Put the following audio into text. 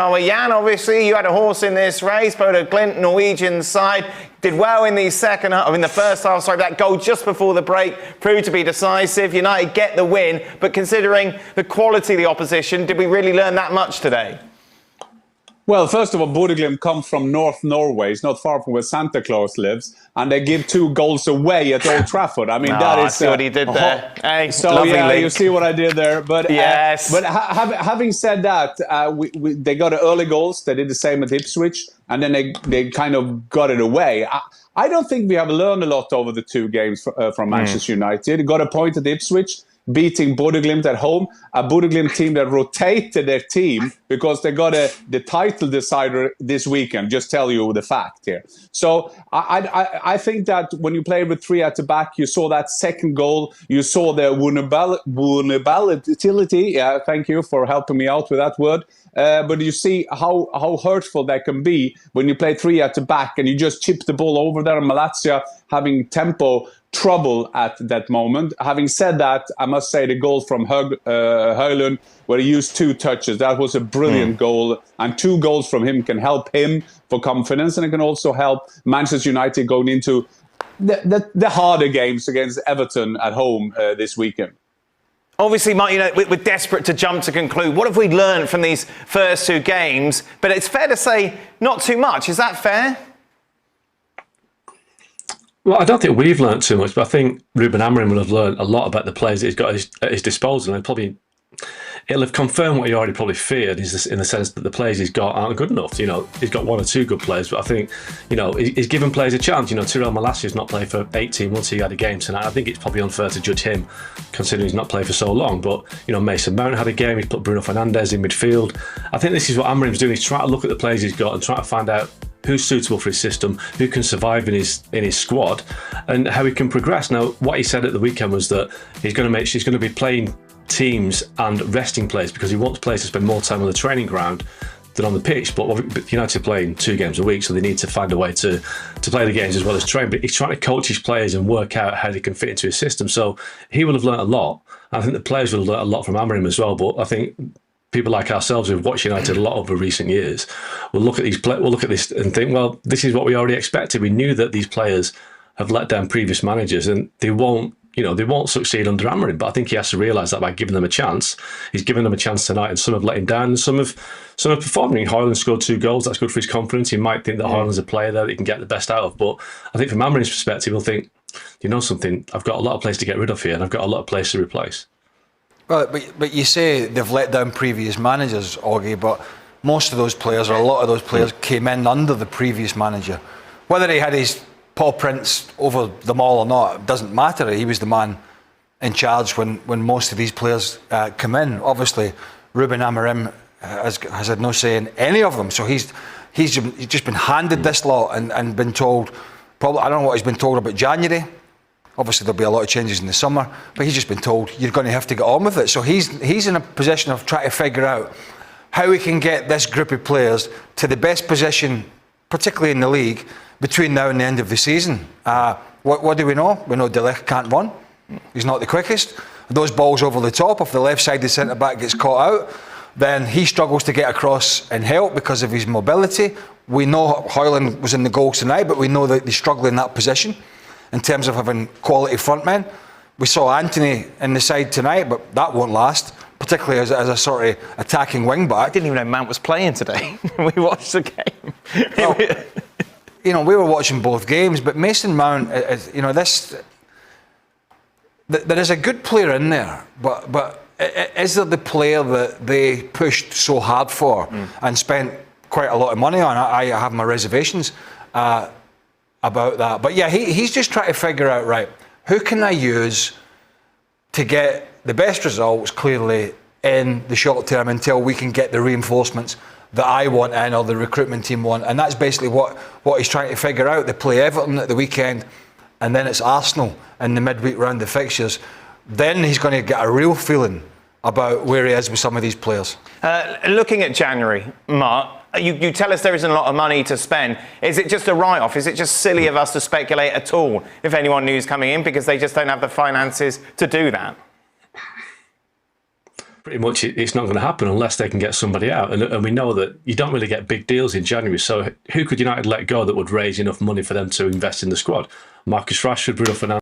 Oh, well, Jan, obviously, you had a horse in this race. Bodo Glimt, Norwegian side, did well in the first half. Sorry, that goal just before the break proved to be decisive. United get the win, but considering the quality of the opposition, did we really learn that much today? Well, first of all, Bodo Glimt comes from North Norway. It's not far from where Santa Claus lives. And they give 2 goals away at Old Trafford. I mean, that is... I see what he did there. Hey, so, yeah, link. You see what I did there. But, yes. Having said that, they got early goals. They did the same at Ipswich. And then they kind of got it away. I don't think we have learned a lot over the 2 games from Manchester United. Got a point at Ipswich, beating Bodo Glimt at home, a Bodo Glimt team that rotated their team because they got the title decider this weekend. Just tell you the fact here. So I think that when you played with 3 at the back, you saw that second goal, you saw their vulnerability. Yeah, thank you for helping me out with that word. But you see how hurtful that can be when you play 3 at the back and you just chip the ball over there. Malatsia having tempo trouble at that moment. Having said that, I must say the goal from Højlund, where he used 2 touches, that was a brilliant goal. And 2 goals from him can help him for confidence, and it can also help Manchester United going into the harder games against Everton at home this weekend. Obviously, Mark, you know, we're desperate to jump to conclude. What have we learned from these first 2 games? But it's fair to say not too much. Is that fair? Well, I don't think we've learnt too much, but I think Ruben Amorim will have learnt a lot about the players that he's got at his disposal, and it'll have confirmed what he already probably feared, is in the sense that the players he's got aren't good enough. You know, he's got 1 or 2 good players, but I think, you know, he's given players a chance. You know, Tyrell Malasia's not played for 18 months. He had a game tonight. I think it's probably unfair to judge him, considering he's not played for so long. But, you know, Mason Mount had a game. He's put Bruno Fernandes in midfield. I think this is what Amorim's doing. He's trying to look at the players he's got and try to find out who's suitable for his system, who can survive in his squad, and how he can progress. Now, what he said at the weekend was that he's going to be playing teams and resting players because he wants players to spend more time on the training ground than on the pitch. But United are playing 2 games a week, so they need to find a way to play the games as well as train. But he's trying to coach his players and work out how they can fit into his system. So he will have learnt a lot. I think the players will have learnt a lot from Amorim as well. But I think people like ourselves who've watched United a lot over recent years will look at this and think, well, this is what we already expected. We knew that these players have let down previous managers and they won't succeed under Amorim. But I think he has to realise that by giving them a chance. He's given them a chance tonight, and some have let him down, and some have performed. I mean, Højlund scored 2 goals. That's good for his confidence. He might think that Højlund's a player there that he can get the best out of. But I think from Amorim's perspective, he'll think, you know something, I've got a lot of players to get rid of here, and I've got a lot of players to replace. Well, but you say they've let down previous managers, Augie, but most of those players, or a lot of those players, came in under the previous manager. Whether he had his paw prints over them all or not, doesn't matter. He was the man in charge when most of these players come in. Obviously, Ruben Amorim has had no say in any of them, so he's just been handed this lot and been told, probably, I don't know what he's been told about January. Obviously, there'll be a lot of changes in the summer, but he's just been told you're going to have to get on with it. So he's in a position of trying to figure out how he can get this group of players to the best position, particularly in the league, between now and the end of the season. What do we know? We know De Ligt can't run. He's not the quickest. Those balls over the top, if the left-sided centre-back gets caught out, then he struggles to get across and help because of his mobility. We know Højlund was in the goals tonight, but we know that they struggle in that position in terms of having quality front men. We saw Anthony in the side tonight, but that won't last, particularly as a sort of attacking wing-back. I didn't even know Mount was playing today. We watched the game. Well, you know, we were watching both games, but Mason Mount, you know, there is a good player in there, but is there the player that they pushed so hard for and spent quite a lot of money on? I have my reservations about that. But yeah, he's just trying to figure out, right, who can I use to get the best results, clearly, in the short term until we can get the reinforcements that I want in or the recruitment team want. And that's basically what he's trying to figure out. They play Everton at the weekend, and then it's Arsenal in the midweek round of fixtures. Then he's going to get a real feeling about where he is with some of these players. Looking at January, Mark, you tell us there isn't a lot of money to spend. Is it just a write-off? Is it just silly of us to speculate at all if anyone new's coming in because they just don't have the finances to do that? pretty much it's not going to happen unless they can get somebody out. And we know that you don't really get big deals in January. So who could United let go that would raise enough money for them to invest in the squad? Marcus Rashford, Bruno Fernandes.